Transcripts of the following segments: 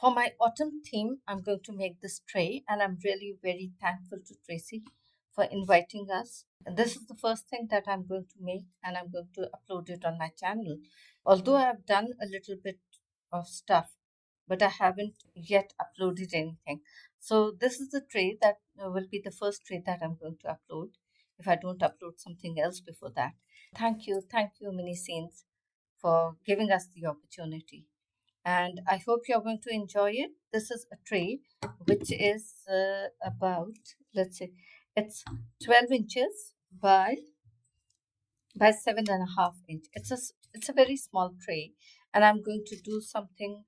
For my autumn theme, I'm going to make this tray, and I'm really very thankful to Tracy for inviting us. This is the first thing that I'm going to make, and I'm going to upload it on my channel. Although I've done a little bit of stuff, but I haven't yet uploaded anything. So, this is the tray that will be the first tray that I'm going to upload if I don't upload something else before that. Thank you, Mini Scenes, for giving us the opportunity, and I hope you're going to enjoy it. This is a tray which is about, let's say, it's 12 inches by 7.5 inch. It's a very small tray, and I'm going to do something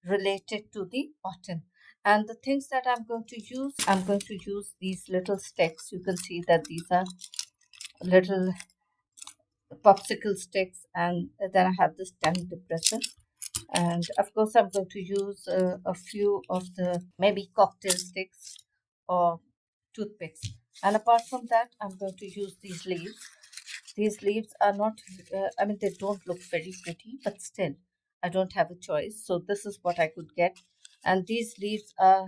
related to the autumn. And the things that I'm going to use these little sticks. You can see that these are little popsicle sticks, and then I have this stand depressor. And of course, I'm going to use a few of the maybe cocktail sticks or toothpicks. And apart from that, I'm going to use these leaves. These leaves are not, I mean, they don't look very pretty, but still, I don't have a choice. So this is what I could get. And these leaves are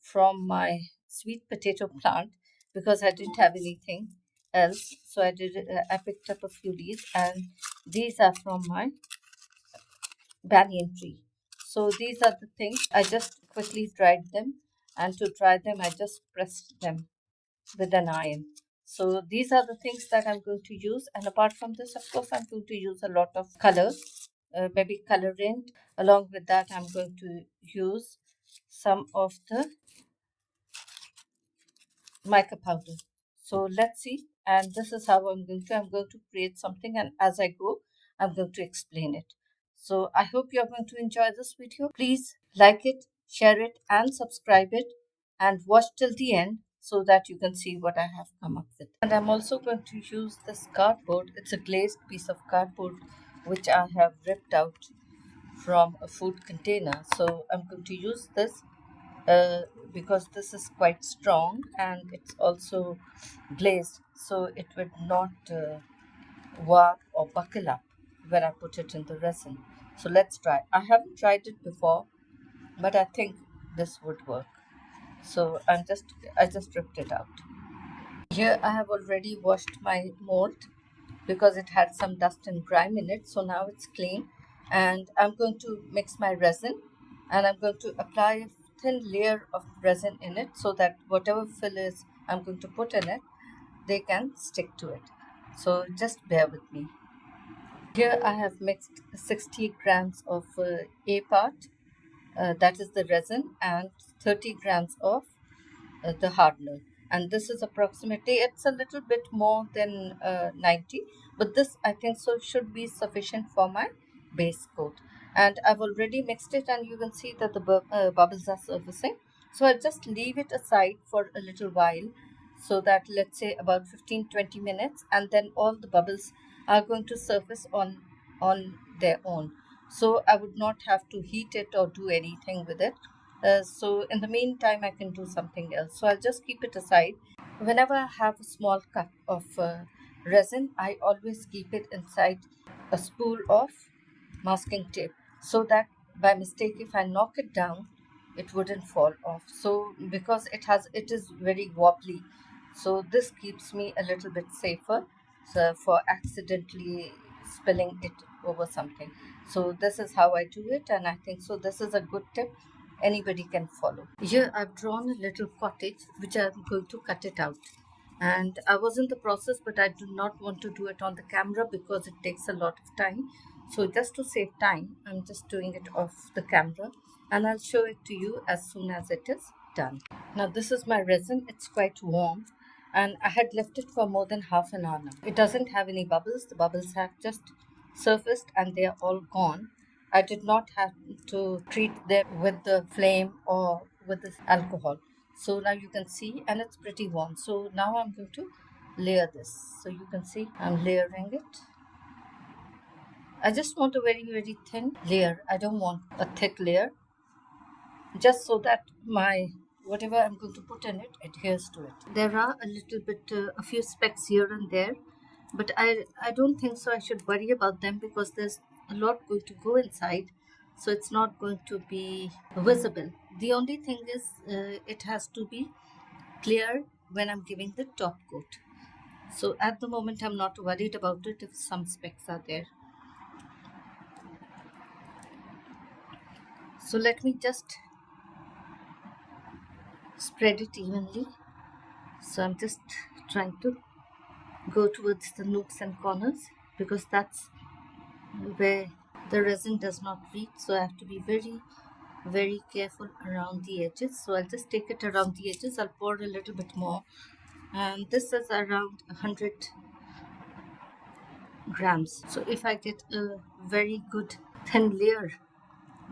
from my sweet potato plant because I didn't have anything else. So I picked up a few leaves, and these are from my banyan tree. So these are the things. I just quickly dried them, and to dry them, I just pressed them with an iron. So these are the things that I'm going to use. And apart from this, of course, I'm going to use a lot of colors, maybe colorant. Along with that, I'm going to use some of the mica powder. So let's see. And this is how I'm going to create something, and as I go, I'm going to explain it. So I hope you're going to enjoy this video. Please like it, share it, and subscribe it, and watch till the end so that you can see what I have come up with. And I'm also going to use this cardboard. It's a glazed piece of cardboard which I have ripped out from a food container. So I'm going to use this uh, because this is quite strong and it's also glazed, so it would not warp or buckle up when I put it in the resin. So let's try. I haven't tried it before, but I think this would work. So I just ripped it out. Here I have already washed my mold because it had some dust and grime in it. So now it's clean, and I'm going to mix my resin, and I'm going to apply a thin layer of resin in it so that whatever fillers I'm going to put in it, they can stick to it. So just bear with me. Here I have mixed 60 grams of A part, that is the resin, and 30 grams of the hardener. And this is approximately, it's a little bit more than 90, but this I think so should be sufficient for my base coat. And I've already mixed it, and you can see that the bubbles are surfacing. So I'll just leave it aside for a little while, so that let's say about 15-20 minutes, and then all the bubbles are going to surface on their own. So I would not have to heat it or do anything with it. So in the meantime, I can do something else. So I'll just keep it aside. Whenever I have a small cup of resin, I always keep it inside a spool of masking tape so that by mistake, if I knock it down, it wouldn't fall off. So because it is very wobbly, so this keeps me a little bit safer, so for accidentally spilling it over something. So this is how I do it, and I think so this is a good tip anybody can follow. Here I've drawn a little cottage which I'm going to cut it out. And I was in the process, but I do not want to do it on the camera because it takes a lot of time. So just to save time, I'm just doing it off the camera, and I'll show it to you as soon as it is done. Now this is my resin. It's quite warm, and I had left it for more than half an hour now. It doesn't have any bubbles. The bubbles have just surfaced and they are all gone. I did not have to treat them with the flame or with this alcohol. So now you can see, and it's pretty warm. So now I'm going to layer this. So you can see I'm layering it. I just want a very, very thin layer. I don't want a thick layer, just so that my whatever I'm going to put in it adheres to it. There are a little bit, a few specks here and there, but I don't think so I should worry about them because there's a lot going to go inside. so it's not going to be visible. The only thing is it has to be clear when I'm giving the top coat. So at the moment I'm not worried about it if some specks are there. So let me just spread it evenly. So I'm just trying to go towards the nooks and corners because that's where the resin does not reach. So I have to be very careful around the edges. So I'll just take it around the edges. I'll pour a little bit more, and this is around 100 grams. So if I get a very good thin layer,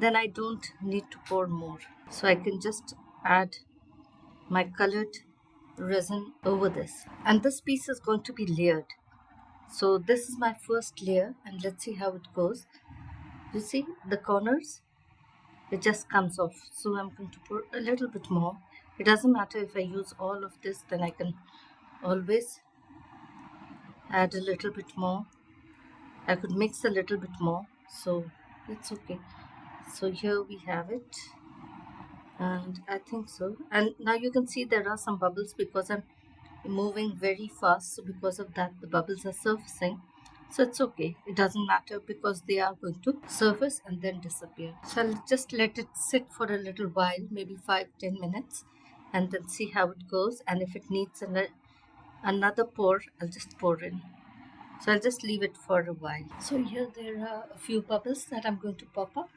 then I don't need to pour more. So I can just add my colored resin over this, and this piece is going to be layered. So this is my first layer, and let's see how it goes. You see the corners, it just comes off. So I'm going to pour a little bit more. It doesn't matter if I use all of this, then I can always add a little bit more. I could mix a little bit more, so it's okay. So here we have it, and I think so. And now you can see there are some bubbles because I'm moving very fast, so because of that the bubbles are surfacing. So it's okay, it doesn't matter because they are going to surface and then disappear. So I'll just let it sit for a little while, maybe 5-10 minutes, and then see how it goes. And if it needs another pour, I'll just pour in. So I'll just leave it for a while. So here there are a few bubbles that I'm going to pop up.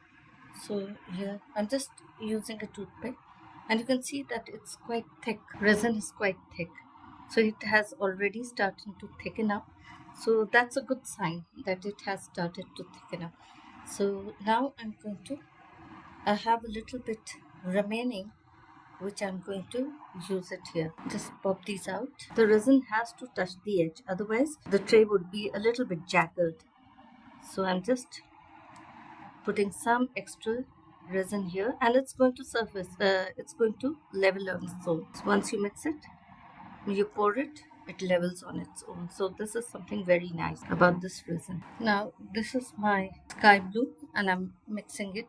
So here I'm just using a toothpick, and you can see that it's quite thick. Resin is quite thick, so it has already started to thicken up. So that's a good sign that it has started to thicken up. So now I'm going to I have a little bit remaining, which I'm going to use it here. Just pop these out. The resin has to touch the edge, otherwise the tray would be a little bit jagged. So I'm just putting some extra resin here, and it's going to surface, it's going to level on its own. So once you mix it, you pour it, it levels on its own. So this is something very nice about this resin. Now this is my sky blue, and I'm mixing it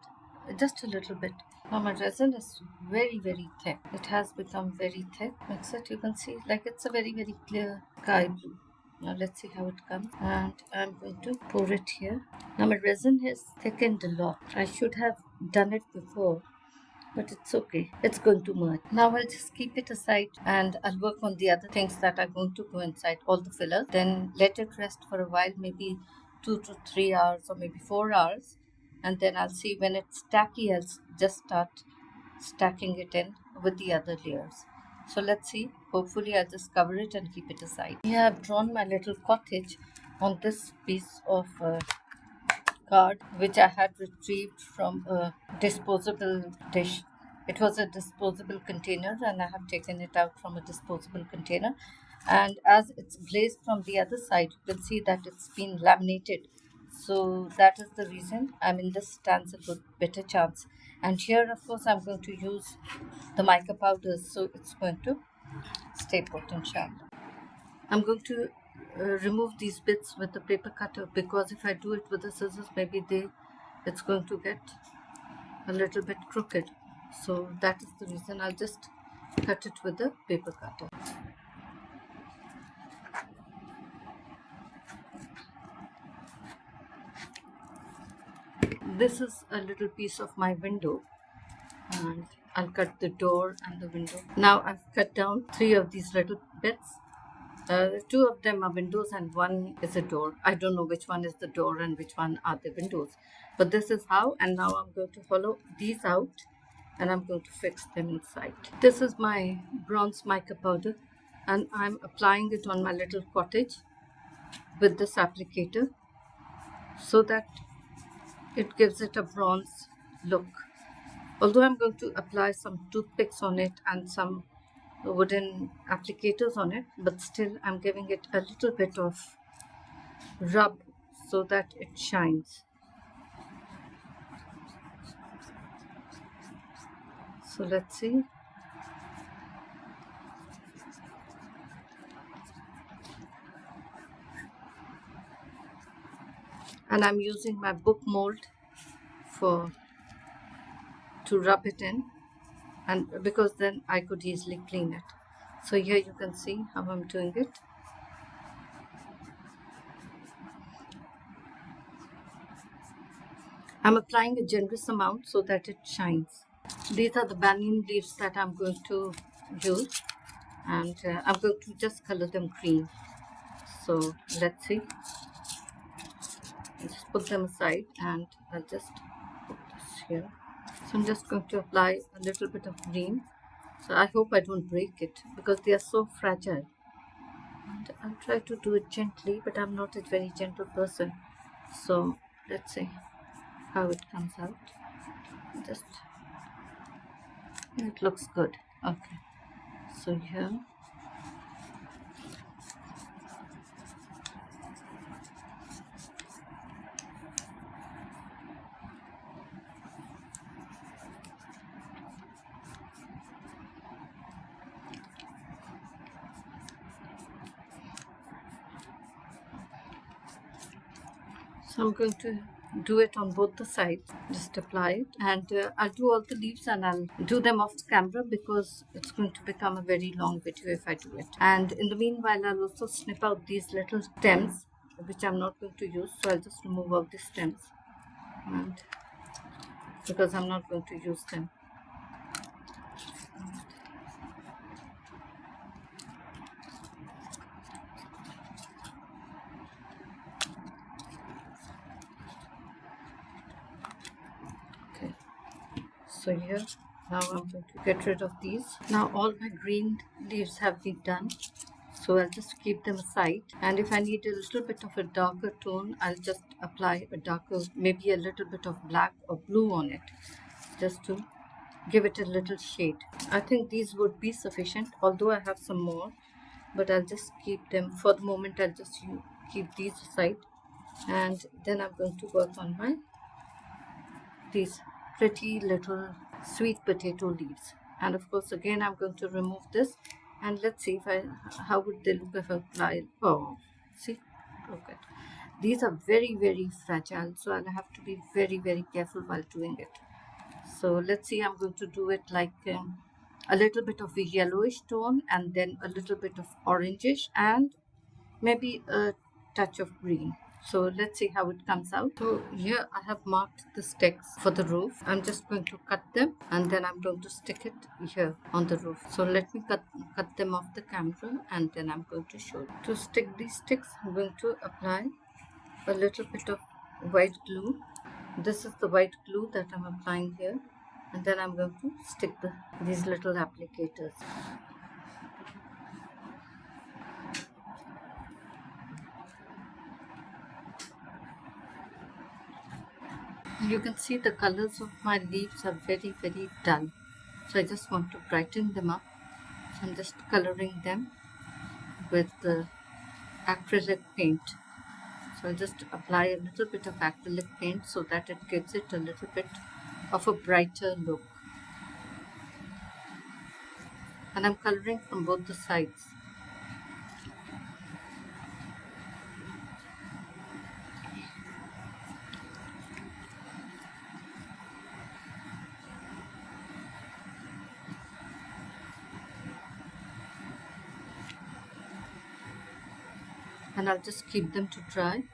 just a little bit. Now my resin is very thick. It has become very thick. Mix it, you can see like it's a very clear sky blue. Now let's see how it comes, and I'm going to pour it here. Now my resin has thickened a lot. I should have done it before, but it's okay. It's going to merge. Now I'll just keep it aside, and I'll work on the other things that are going to go inside, all the fillers. Then let it rest for a while, maybe 2 to 3 hours or maybe 4 hours. And then I'll see when it's tacky, I'll just start stacking it in with the other layers. So let's see. Hopefully I'll just cover it and keep it aside. Here I've drawn my little cottage on this piece of card, which I had retrieved from a disposable dish. It was a disposable container, and I have taken it out from a disposable container. And as it's glazed from the other side, you can see that it's been laminated. So that is the reason. I mean, this stands a good, better chance. And here, of course, I'm going to use the mica powders, so it's going to stay put and sharp. I'm going to remove these bits with the paper cutter, because if I do it with the scissors, maybe it's going to get a little bit crooked. So that is the reason I'll just cut it with the paper cutter. This is a little piece of my window, and I'll cut the door and the window. Now I've cut down 3 of these little bits. 2 of them are windows and 1 is a door. I don't know which one is the door and which one are the windows, but this is how. And now I'm going to hollow these out, and I'm going to fix them inside. This is my bronze mica powder, and I'm applying it on my little cottage with this applicator so that it gives it a bronze look. Although I'm going to apply some toothpicks on it and some wooden applicators on it, but still I'm giving it a little bit of rub so that it shines. So let's see. And I'm using my book mold for to rub it in, and because then I could easily clean it. So here you can see how I'm doing it. I'm applying a generous amount so that it shines. These are the banyan leaves that I'm going to use, and I'm going to just color them green. So let's see. I'll just put them aside and I'll just put this here. So I'm just going to apply a little bit of green. So I hope I don't break it because they are so fragile. And I'll try to do it gently, but I'm not a very gentle person. So let's see how it comes out. Just, it looks good. Okay. So here. So I'm going to do it on both the sides. Just apply it, and I'll do all the leaves and I'll do them off camera because it's going to become a very long video if I do it. And in the meanwhile, I'll also snip out these little stems which I'm not going to use. So I'll just remove all the stems, and because I'm not going to use them. Okay. So here, now I'm going to get rid of these. Now all my green leaves have been done. So I'll just keep them aside. And if I need a little bit of a darker tone, I'll just apply a darker, maybe a little bit of black or blue on it, just to give it a little shade. I think these would be sufficient, although I have some more, but I'll just keep them for the moment. I'll just keep these aside, and then I'm going to work on these pretty little sweet potato leaves. And of course, again, I'm going to remove this, and let's see how would they look if I apply. Oh, see, look at these are very, very fragile, so I'll have to be very, very careful while doing it. So let's see, I'm going to do it like a little bit of a yellowish tone, and then a little bit of orangish, and maybe a touch of green. So let's see how it comes out. So here I have marked the sticks for the roof. I'm just going to cut them, and then I'm going to stick it here on the roof. So let me cut them off the camera, and then I'm going to show you. To stick these sticks, I'm going to apply a little bit of white glue. This is the white glue that I'm applying here, and then I'm going to stick these little applicators. You can see the colors of my leaves are very, very dull. So I just want to brighten them up. So I'm just coloring them with the acrylic paint. So I'll just apply a little bit of acrylic paint so that it gives it a little bit of a brighter look. And I'm coloring from both the sides. And I'll just keep them to dry.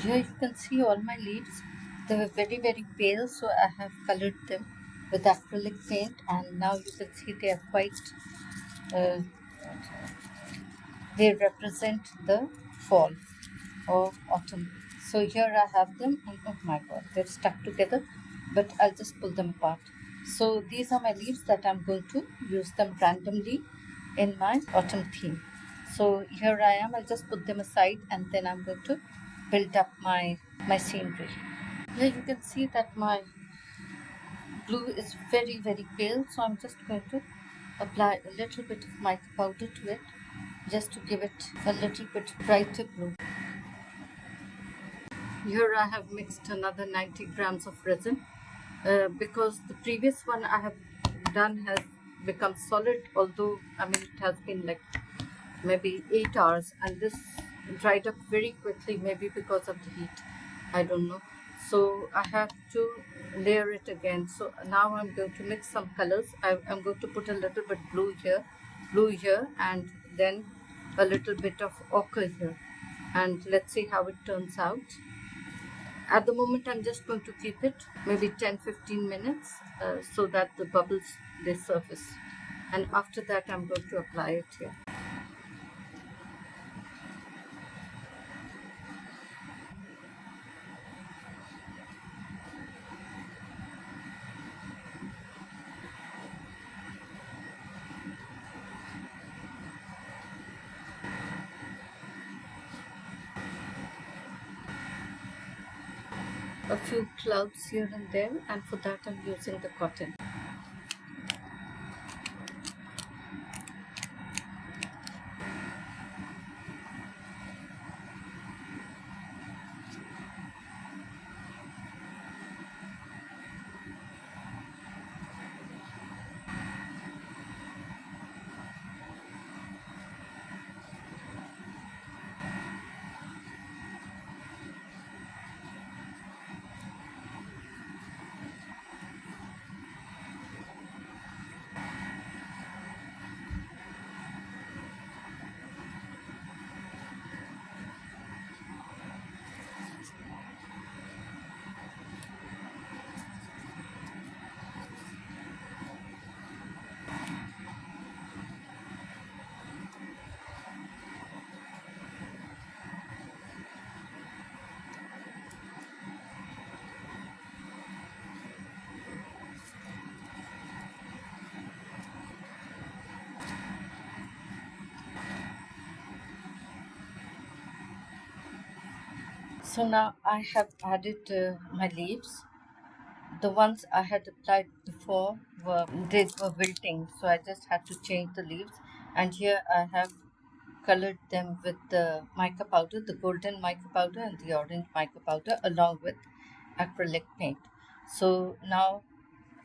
Here you can see all my leaves. They were very very pale, so I have colored them with acrylic paint, and now you can see they are quite uh, they represent the fall or autumn. So here I have them, and oh my god, they're stuck together, but I'll just pull them apart. So these are my leaves that I'm going to use them randomly in my autumn theme. So here I am, I'll just put them aside, and then I'm going to build up my scenery. Here you can see that my blue is very very pale, so I'm just going to apply a little bit of mica powder to it just to give it a little bit brighter blue. Here I have mixed another 90 grams of resin because the previous one I have done has become solid, although I mean it has been like maybe 8 hours, and this dried up very quickly, maybe because of the heat, I don't know. So I have to layer it again. So now I'm going to mix some colors. I'm going to put a little bit blue here, and then a little bit of ochre here, and let's see how it turns out. At the moment, I'm just going to keep it maybe 10-15 minutes so that the bubbles they surface. And after that, I'm going to apply it here. A few clouds here and there, and for that, I'm using the cotton. So now I have added my leaves. The ones I had applied before were wilting, so I just had to change the leaves. And here I have colored them with the mica powder, the golden mica powder and the orange mica powder, along with acrylic paint. So now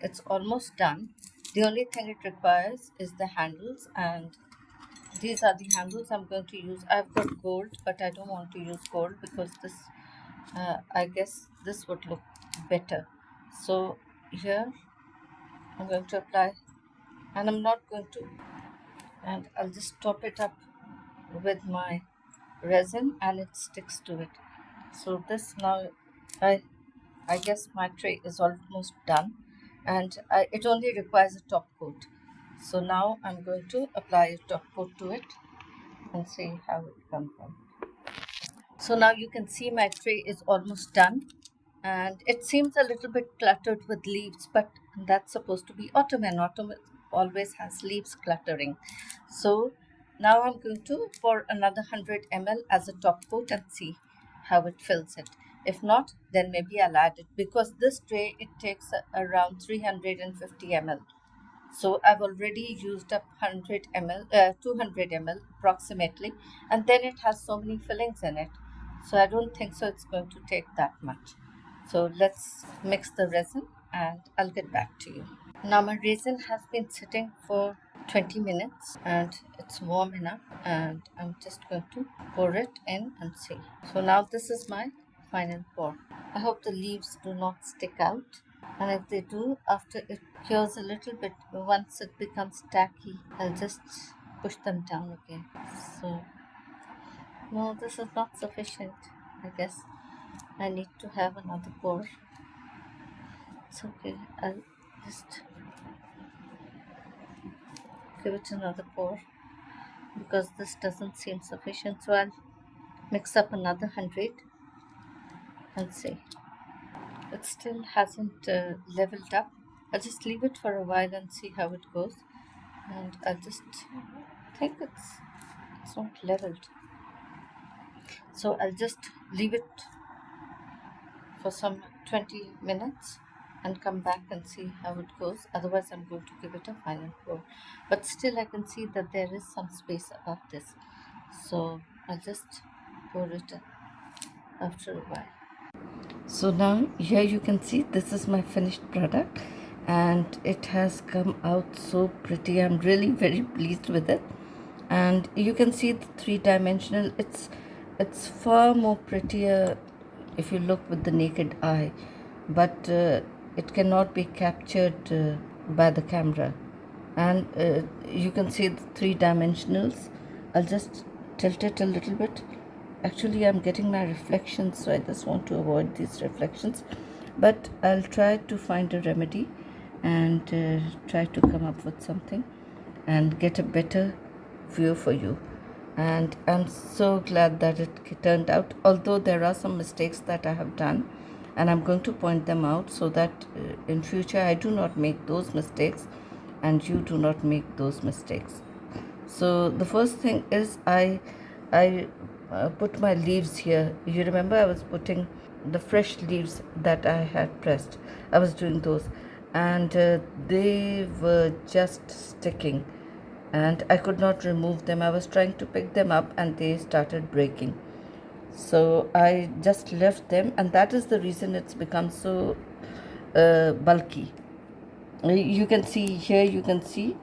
it's almost done. The only thing it requires is the handles, and these are the handles I'm going to use. I've got gold, but I don't want to use gold because this I guess this would look better. So here I'm going to apply, and I'm not going to, and I'll just top it up with my resin, and it sticks to it. So this now I I guess my tray is almost done, and it only requires a top coat. So now I'm going to apply a top coat to it and see how it comes out. So now you can see my tray is almost done, and it seems a little bit cluttered with leaves, but that's supposed to be autumn, and autumn always has leaves cluttering. So now I'm going to pour another 100 ml as a top coat and see how it fills it. If not, then maybe I'll add it, because this tray it takes around 350 ml. So I've already used up 100 ml, 200 ml approximately, and then it has so many fillings in it. So I don't think so it's going to take that much. So let's mix the resin, and I'll get back to you. Now my resin has been sitting for 20 minutes, and it's warm enough, and I'm just going to pour it in and see. So now this is my final pour. I hope the leaves do not stick out, and if they do, after it cures a little bit, once it becomes tacky, I'll just push them down again. So no, this is not sufficient, I guess. I need to have another pour. It's okay. I'll just give it another pour because this doesn't seem sufficient. So I'll mix up another 100 and see. It still hasn't leveled up. I'll just leave it for a while and see how it goes. And I'll just think it's not leveled. So I'll just leave it for some 20 minutes and come back and see how it goes. Otherwise, I'm going to give it a final pour. But still, I can see that there is some space above this. So I'll just pour it after a while. So now here you can see this is my finished product and it has come out so pretty. I'm really very pleased with it. And you can see the three-dimensional. It's far more prettier if you look with the naked eye, but it cannot be captured by the camera. And you can see the three-dimensionals. I'll just tilt it a little bit. Actually, I'm getting my reflections, so I just want to avoid these reflections, but I'll try to find a remedy and try to come up with something and get a better view for you. And I'm so glad that it turned out, although there are some mistakes that I have done, and I'm going to point them out so that in future I do not make those mistakes and you do not make those mistakes. So the first thing is I put my leaves here. You remember I was putting the fresh leaves that I had pressed. I was doing those, and they were just sticking and I could not remove them. I was trying to pick them up and they started breaking. So I just left them, and that is the reason it's become so bulky. You can see here, you can see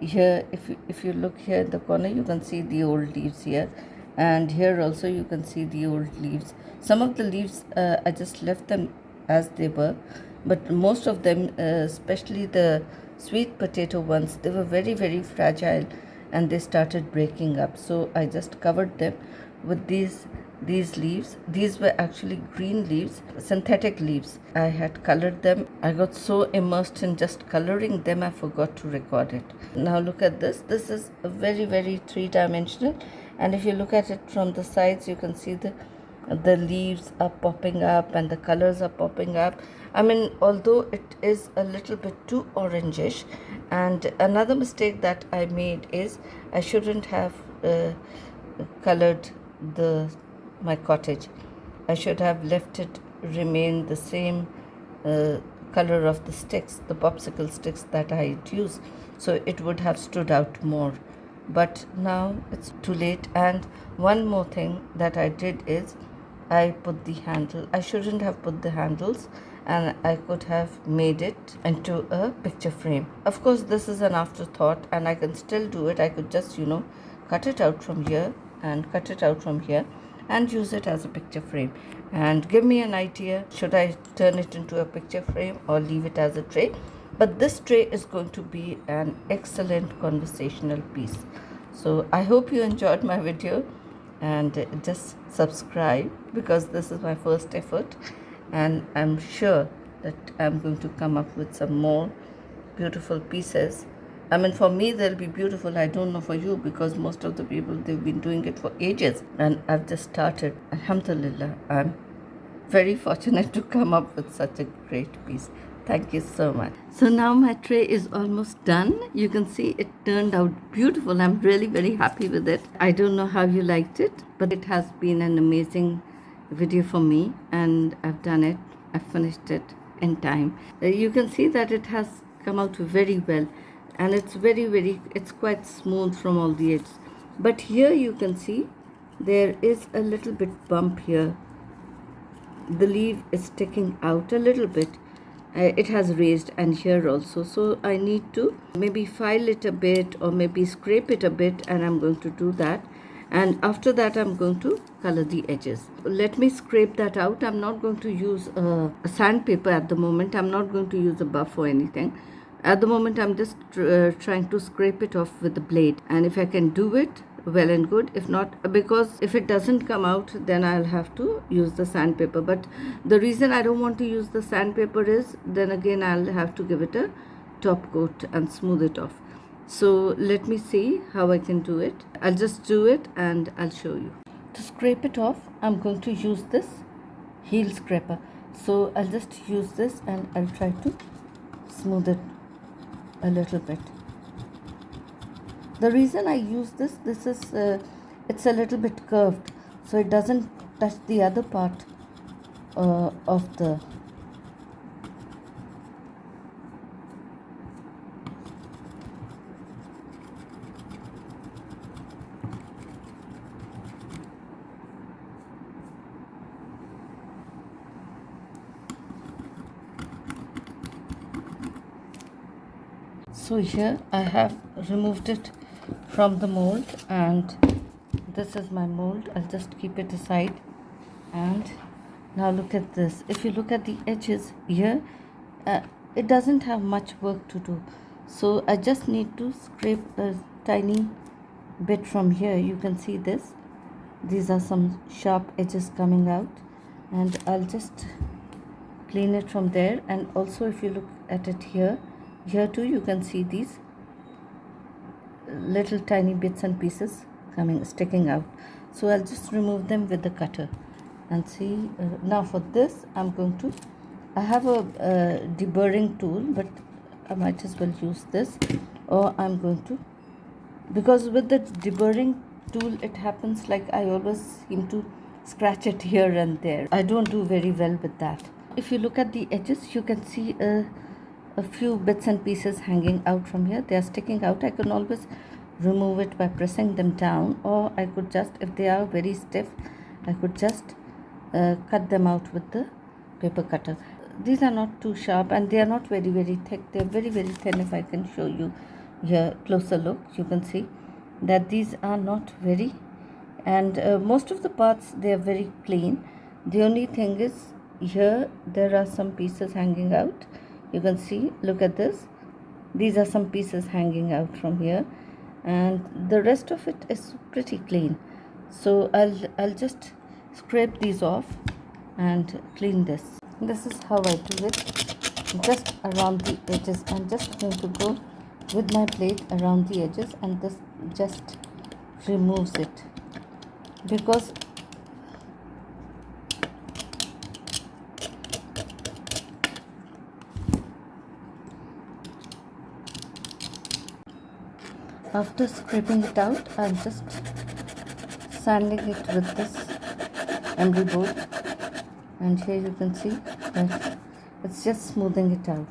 here, if you look here in the corner, you can see the old leaves here, and here also you can see the old leaves. Some of the leaves I just left them as they were, but most of them, especially the sweet potato ones, they were very very fragile and they started breaking up. So I just covered them with these leaves. These were actually green leaves, synthetic leaves. I had colored them. I got so immersed in just coloring them, I forgot to record it. Now look at this. This is a very very three-dimensional, and if you look at it from the sides, you can see the leaves are popping up and the colors are popping up. I mean, although it is a little bit too orangish. And another mistake that I made is I shouldn't have colored my cottage. I should have left it remain the same color of the sticks, the popsicle sticks that I used, so it would have stood out more. But now it's too late. And one more thing that I did is I put the handle. I shouldn't have put the handles, and I could have made it into a picture frame. Of course, this is an afterthought and I can still do it. I could just, cut it out from here and cut it out from here and use it as a picture frame. And give me an idea, should I turn it into a picture frame or leave it as a tray? But this tray is going to be an excellent conversational piece. So I hope you enjoyed my video, and just subscribe because this is my first effort, and I'm sure that I'm going to come up with some more beautiful pieces. I mean, for me they'll be beautiful. I don't know for you, because most of the people, they've been doing it for ages and I've just started. Alhamdulillah, I'm very fortunate to come up with such a great piece. Thank you so much. So now my tray is almost done. You can see it turned out beautiful. I'm really very happy with it. I don't know how you liked it, but it has been an amazing video for me, and I've done it. I finished it in time. You can see that it has come out very well, and it's it's quite smooth from all the edges. But here you can see there is a little bit bump here. The leaf is sticking out a little bit. It has raised, and here also. So I need to maybe file it a bit or maybe scrape it a bit, and I'm going to do that. And after that I'm going to color the edges. Let me scrape that out. I'm not going to use a sandpaper at the moment. I'm not going to use a buff or anything. At the moment I'm just trying to scrape it off with the blade, and if I can do it, well and good. If not, because if it doesn't come out, then I'll have to use the sandpaper. But the reason I don't want to use the sandpaper is, then again I'll have to give it a top coat and smooth it off. So let me see how I can do it. I'll just do it and I'll show you. To scrape it off, I'm going to use this heel scraper. So I'll just use this and I'll try to smooth it a little bit. The reason I use this is it's a little bit curved, so it doesn't touch the other part of the So here I have removed it from the mold, and this is my mold. I'll just keep it aside. And now look at this. If you look at the edges here, it doesn't have much work to do. So I just need to scrape a tiny bit from here. You can see this. These are some sharp edges coming out, and I'll just clean it from there. And also if you look at it here too, you can see these little tiny bits and pieces sticking out. So I'll just remove them with the cutter and see. Now for this, I have a deburring tool, but I might as well use this, or I'm going to, because with the deburring tool it happens like I always seem to scratch it here and there. I don't do very well with that. If you look at the edges, you can see a few bits and pieces hanging out from here. They are sticking out. I can always remove it by pressing them down, or I could just, if they are very stiff, I could just cut them out with the paper cutter. These are not too sharp, and they are not very thick. They are very thin. If I can show you here closer look, you can see that these are not very, and most of the parts, they are very clean. The only thing is here there are some pieces hanging out. You can see, look at this. These are some pieces hanging out from here, and the rest of it is pretty clean. So I'll just scrape these off and clean this. This is how I do it, just around the edges. I'm just going to go with my blade around the edges, and this just removes it, because after scraping it out, I'm just sanding it with this emery board, and here you can see that it's just smoothing it out.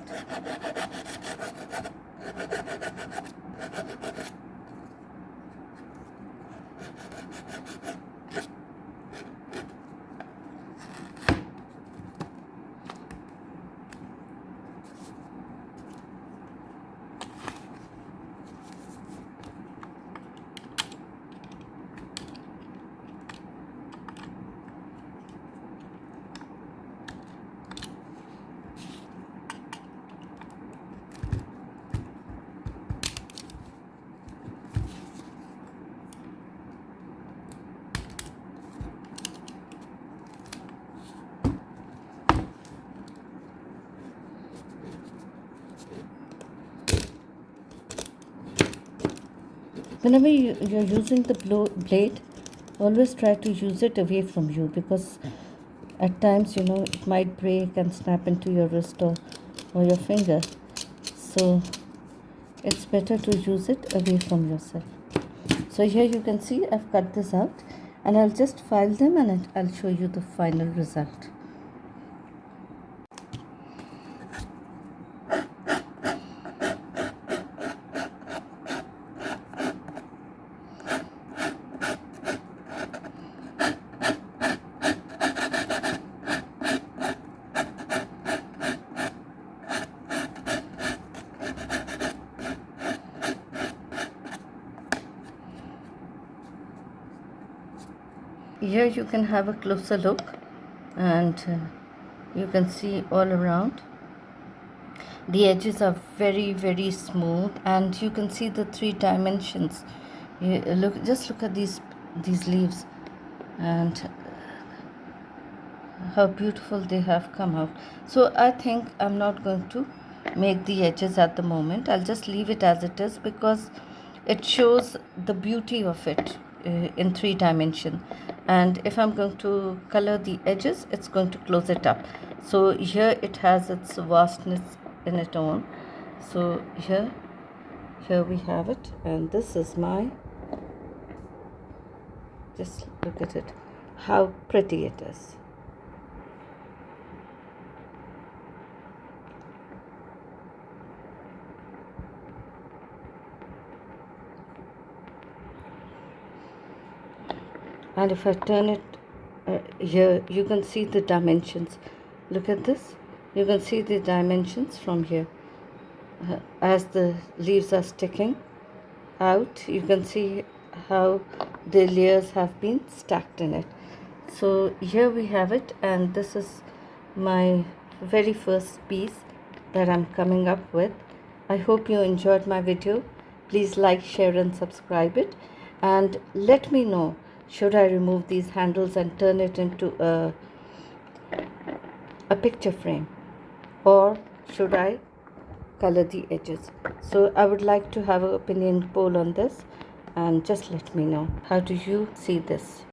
Whenever you're using the blade, always try to use it away from you, because at times, it might break and snap into your wrist or your finger. So it's better to use it away from yourself. So here you can see I've cut this out, and I'll just file them, and I'll show you the final result. Here you can have a closer look, and you can see all around the edges are very smooth, and you can see the 3 dimensions Look, just look at these leaves, and how beautiful they have come out. So I think I'm not going to make the edges at the moment. I'll just leave it as it is because it shows the beauty of it in 3 dimension. And if I'm going to color the edges, it's going to close it up. So here it has its vastness in its own. So here we have it, and this is my, just look at it, how pretty it is. And if I turn it here, you can see the dimensions. Look at this, you can see the dimensions from here. As the leaves are sticking out, you can see how the layers have been stacked in it. So here we have it, and this is my very first piece that I'm coming up with. I hope you enjoyed my video. Please like, share and subscribe it, and let me know, should I remove these handles and turn it into a picture frame, or should I color the edges? So I would like to have an opinion poll on this, and just let me know, how do you see this?